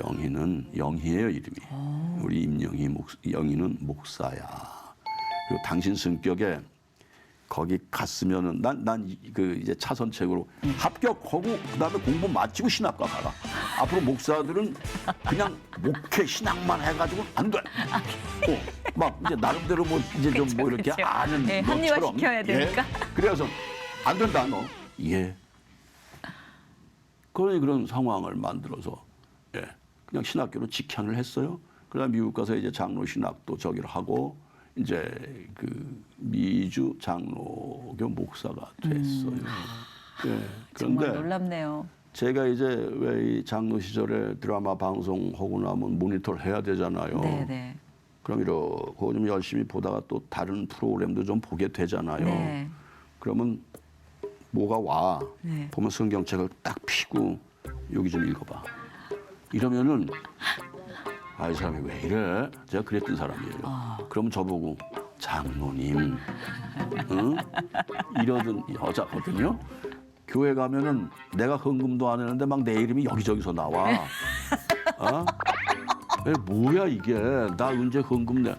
영희예요 이름이. 우리 임영희 영희는 목사야. 그리고 당신 성격에 거기 갔으면은 난 그 이제 차선책으로 합격하고 그다음에 공부 마치고 신학과 가라. 앞으로 목사들은 그냥 목회 신학만 해가지고 안 돼. 막 이제 나름대로 뭐 이제 좀 뭐 이렇게 그쵸. 아는 네, 것처럼. 합리화시켜야 되니까. 그래서 안 된다 너. 그런 상황을 만들어서 그냥 신학교로 직현을 했어요. 그다음 미국 가서 이제 장로 신학도 저기를 하고. 이제 그 미주 장로교 목사가 됐어요. 정말 그런데 놀랍네요. 제가 이제 왜 이 장로 시절에 드라마 방송 하고 나면 모니터를 해야 되잖아요. 네네. 그럼 이러고 좀 열심히 보다가 또 다른 프로그램도 좀 보게 되잖아요. 네. 그러면 뭐가 와. 네. 보면 성경책을 딱 피고 여기 좀 읽어봐. 이러면은 이 사람이 왜 이래? 제가 그랬던 사람이에요. 그러면 저보고 장로님, 응? 이러던 여자거든요. 교회 가면은 내가 헌금도 안 했는데 막 내 이름이 여기저기서 나와. 뭐야 이게? 나 언제 헌금 내?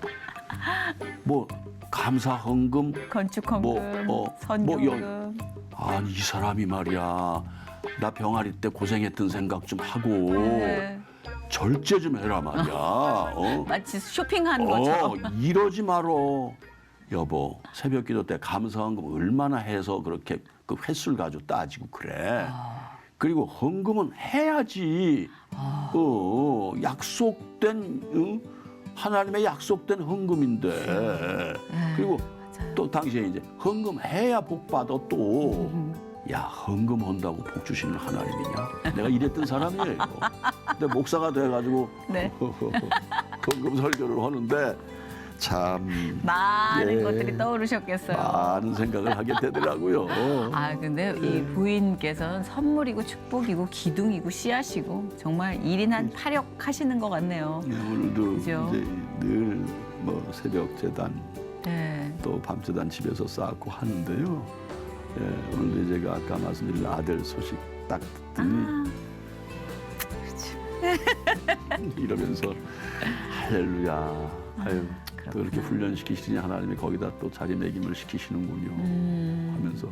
뭐 감사 헌금? 건축 헌금, 선교금. 아니 이 사람이 말이야. 나 병아리 때 고생했던 생각 좀 하고. 네. 절제 좀 해라 말이야. 마치 쇼핑한 것처럼. 이러지 말어. 여보, 새벽기도 때 감사헌금 얼마나 해서 그렇게 그 횟수를 가지고 따지고 그래. 그리고 헌금은 해야지. 약속된 하나님의 약속된 헌금인데. 그리고 또 당시에 이제 헌금 해야 복 받아 또. 야, 헌금 한다고 복 주시는 하나님이냐? 내가 이랬던 사람이에요. 근데 목사가 돼가지고 네. 헌금 설교를 하는데 참 많은 것들이 떠오르셨겠어요. 많은 생각을 하게 되더라고요. 근데 이 부인께서는 선물이고 축복이고 기둥이고 씨앗이고 정말 1인 한 8역 하시는 것 같네요. 오늘도 그죠? 이제 늘 뭐 새벽 재단 네. 또 밤재단 집에서 쌓고 하는데요. 오늘도 제가 아까 말씀드린 아들 소식 딱 듣더니 이러면서 할렐루야. 또 이렇게 훈련시키시니 하나님이 거기다 또 자리매김을 시키시는군요. 하면서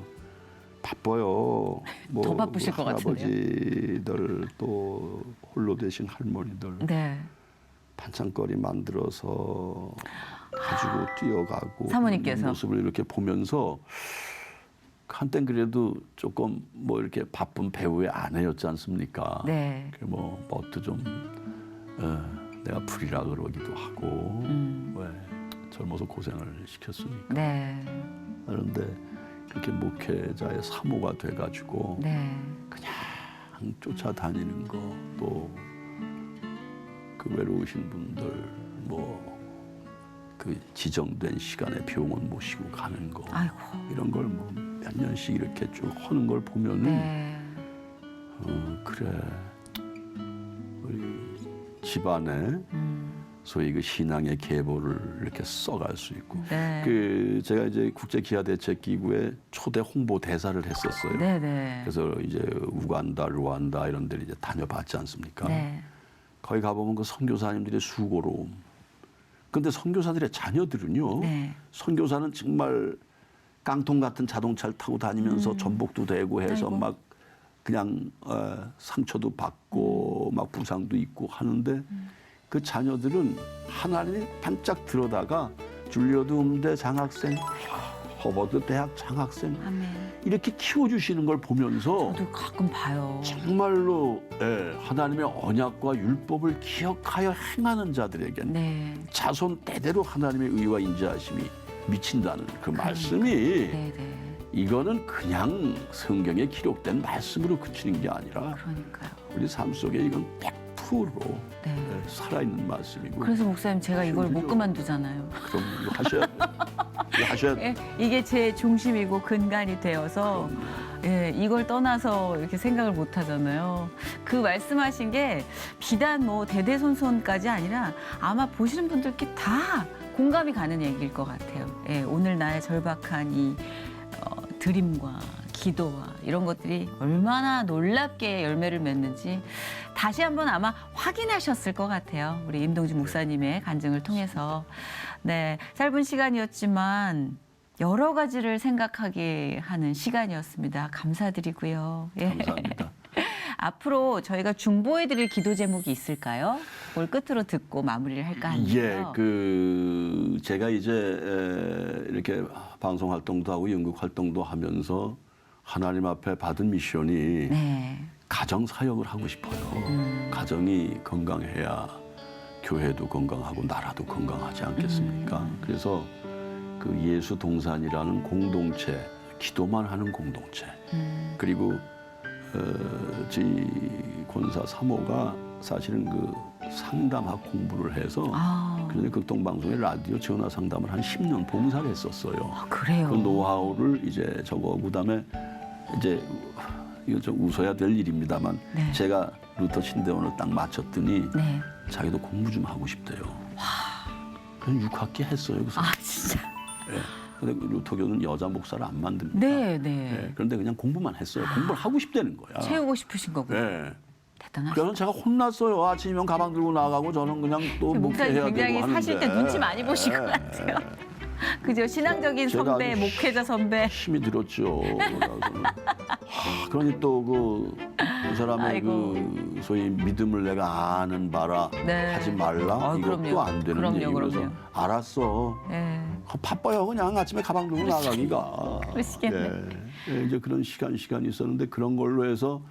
바빠요. 뭐 더 바쁘실 것 같은데요. 할아버지들 또 홀로 되신 할머니들 네. 반찬거리 만들어서 가지고 뛰어가고 사모님께서. 있는 모습을 이렇게 보면서 한땐 그래도 조금 뭐 이렇게 바쁜 배우의 아내였지 않습니까? 네. 뭐 뭣도 좀 내가 불이라 그러기도 하고 왜 젊어서 고생을 시켰으니까. 네. 그런데 그렇게 목회자의 사모가 돼가지고 네. 그냥 쫓아다니는 거 또 그 외로우신 분들 뭐 그 지정된 시간에 병원 모시고 가는 거 아이고. 이런 걸 뭐 몇 년씩 이렇게 쭉 하는 걸 보면은 네. 그래 우리 집안에 소위 그 신앙의 계보를 이렇게 써갈 수 있고 네. 그 제가 이제 국제 기아 대책 기구에 초대 홍보 대사를 했었어요. 네네. 그래서 이제 우간다, 루안다 이런 데를 이제 다녀봤지 않습니까? 네. 거기 가보면 그 선교사님들의 수고로움. 근데 선교사들의 자녀들은요. 네. 선교사는 정말 깡통 같은 자동차를 타고 다니면서 전복도 되고 해서 아이고. 막 그냥 상처도 받고 막 부상도 있고 하는데 그 자녀들은 하나님이 반짝 들어다가 줄리어드 음대 장학생, 허버드 대학 장학생 아멘. 이렇게 키워주시는 걸 보면서 저도 가끔 봐요. 정말로 하나님의 언약과 율법을 기억하여 행하는 자들에게는 네. 자손 대대로 하나님의 의와 인자하심이 미친다는 그 말씀이 네네. 이거는 그냥 성경에 기록된 말씀으로 그치는 게 아니라 그러니까요. 우리 삶 속에 이건 100% 네. 살아있는 말씀이고 그래서 목사님 제가 이걸 못 힘들죠. 그만두잖아요. 그럼 이거 하셔야 돼요. 이거 하셔야 돼요. 이게 제 중심이고 근간이 되어서 이걸 떠나서 이렇게 생각을 못 하잖아요. 그 말씀하신 게 비단 뭐 대대손손까지 아니라 아마 보시는 분들께 다 공감이 가는 얘기일 것 같아요. 오늘 나의 절박한 이 드림과 기도와 이런 것들이 얼마나 놀랍게 열매를 맺는지 다시 한번 아마 확인하셨을 것 같아요. 우리 임동진 목사님의 간증을 통해서. 네, 짧은 시간이었지만 여러 가지를 생각하게 하는 시간이었습니다. 감사드리고요. 예. 감사합니다. 앞으로 저희가 중보해드릴 기도 제목이 있을까요? 올 끝으로 듣고 마무리를 할까 하는데요. 예, 제가 이제 이렇게 방송 활동도 하고 연극 활동도 하면서 하나님 앞에 받은 미션이 네. 가정 사역을 하고 싶어요. 가정이 건강해야 교회도 건강하고 나라도 건강하지 않겠습니까? 그래서 그 예수 동산이라는 공동체, 기도만 하는 공동체, 그리고 저희 권사 사모가 사실은 그 상담학 공부를 해서 그래서 극동방송의 라디오 전화 상담을 한 10년 봉사를 했었어요. 그래요. 그 노하우를 이제 저거 그다음에 이제 이거 좀 웃어야 될 일입니다만 네. 제가 루터 신대원을 딱 마쳤더니 네. 자기도 공부 좀 하고 싶대요. 그냥 6학기 했어요. 그래서 아 진짜. 예. 근데 그 루터교는 여자 목사를 안 만듭니다. 네, 네. 예. 그런데 그냥 공부만 했어요. 공부를 하고 싶다는 거야. 채우고 싶으신 거고요. 예. 대단하시다. 그래서 제가 혼났어요. 아침이면 가방 들고 나가고 저는 그냥 또 목사님 목회해야 굉장히 되고 하는데. 사실 때 눈치 많이 보실 것 같아요. 그죠? 신앙적인 제가 선배, 아주 목회자 선배. 힘이 들었죠. 그러니 또 그 사람의 아이고. 그 소위 믿음을 내가 아는 바라 네. 하지 말라 아, 이것도 그럼요. 안 되는 그럼요, 얘기라서 그럼요. 알았어. 네. 바빠요. 그냥 아침에 가방 들고 나가기가. 그러시겠네. 예, 이제 그런 시간이 있었는데 그런 걸로 해서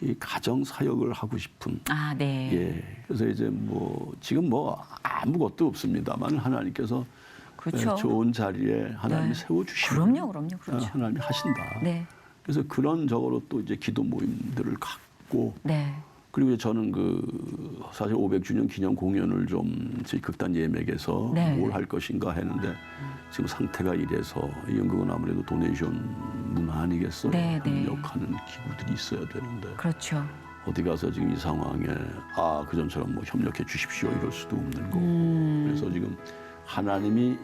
이 가정 사역을 하고 싶은. 아, 네. 예. 그래서 이제 뭐 지금 뭐 아무것도 없습니다만 하나님께서 그렇죠. 좋은 자리에 하나님이 네. 세워주시면 그럼요. 그렇죠. 하나님이 하신다. 네. 그래서 그런 적으로 또 이제 기도 모임들을 갖고 네. 그리고 저는 그 사실 500주년 기념 공연을 좀 저희 극단 예맥에서 네. 뭘 할 것인가 했는데 지금 상태가 이래서 연극은 아무래도 도네이션 문화 아니겠어요? 네, 네. 협력하는 기구들이 있어야 되는데 그렇죠. 어디 가서 지금 이 상황에 그전처럼 뭐 협력해 주십시오 이럴 수도 없는 거고 그래서 지금 하나님이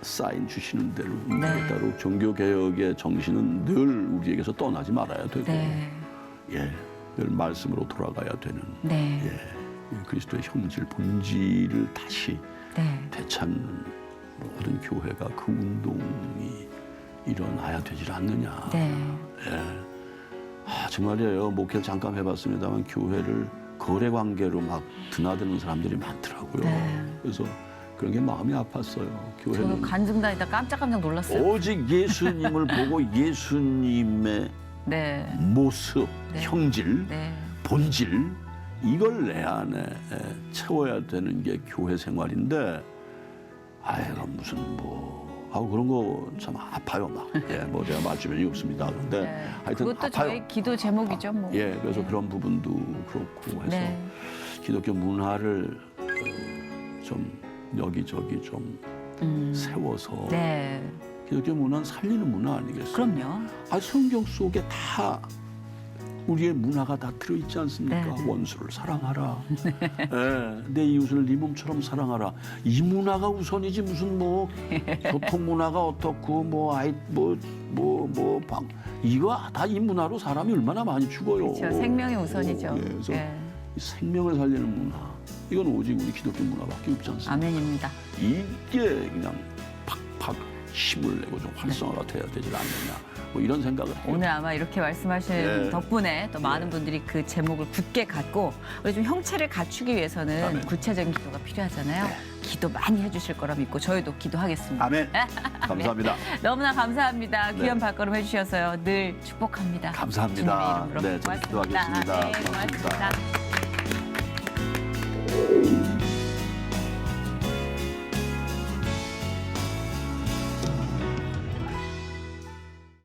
사인 주시는 대로 네. 따로 종교 개혁의 정신은 늘 우리에게서 떠나지 말아야 되고 네. 예, 늘 말씀으로 돌아가야 되는 네. 예, 그리스도의 형질 본질을 다시 네. 되찾는 모든 교회가 그 운동이 일어나야 되질 않느냐. 네. 예. 정말이에요. 목회 잠깐 해봤습니다만 교회를 거래 관계로 막 드나드는 사람들이 많더라고요. 네. 그래서 그런 게 마음이 아팠어요. 저도 교회는 간증 다니다 깜짝 놀랐어요. 오직 예수님을 보고 예수님의 네. 모습, 네. 형질, 네. 본질 이걸 내 안에 채워야 되는 게 교회 생활인데 무슨 그런 거 참 아파요 막. 뭐 제가 맞주변이 없습니다. 그런데 네. 하여튼 그것도 아파요. 저희 기도 제목이죠, 뭐. 예, 그래서 네. 그런 부분도 그렇고 해서 네. 기독교 문화를 좀 여기저기 좀 세워서 네. 기독교 문화는 살리는 문화 아니겠어요? 그럼요. 성경 속에 다 우리의 문화가 다 들어있지 않습니까? 네. 원수를 사랑하라. 예, 내 이웃을 네 몸처럼 사랑하라. 이 문화가 우선이지 무슨 뭐 교통 문화가 어떻고 이거 다 이 문화로 사람이 얼마나 많이 죽어요. 그렇죠. 생명이 우선이죠. 예, 그래서 네. 이 생명을 살리는 문화 이건 오직 우리 기독교 문화밖에 없지 않습니까? 아멘입니다. 이게 그냥 팍팍 힘을 내고 좀 활성화가 돼야 되지 않느냐 뭐 이런 생각을 해요. 오늘 아마 이렇게 말씀하신 예. 덕분에 또 많은 분들이 그 제목을 굳게 갖고 우리 좀 형체를 갖추기 위해서는 아멘. 구체적인 기도가 필요하잖아요. 기도 많이 해주실 거라 믿고 저희도 기도하겠습니다. 아멘. 감사합니다. 너무나 감사합니다. 네. 귀한 발걸음 해주셔서 늘 축복합니다. 감사합니다. 주님의 이름으로 네, 좀 고맙습니다. 기도하겠습니다. 네, 고맙습니다.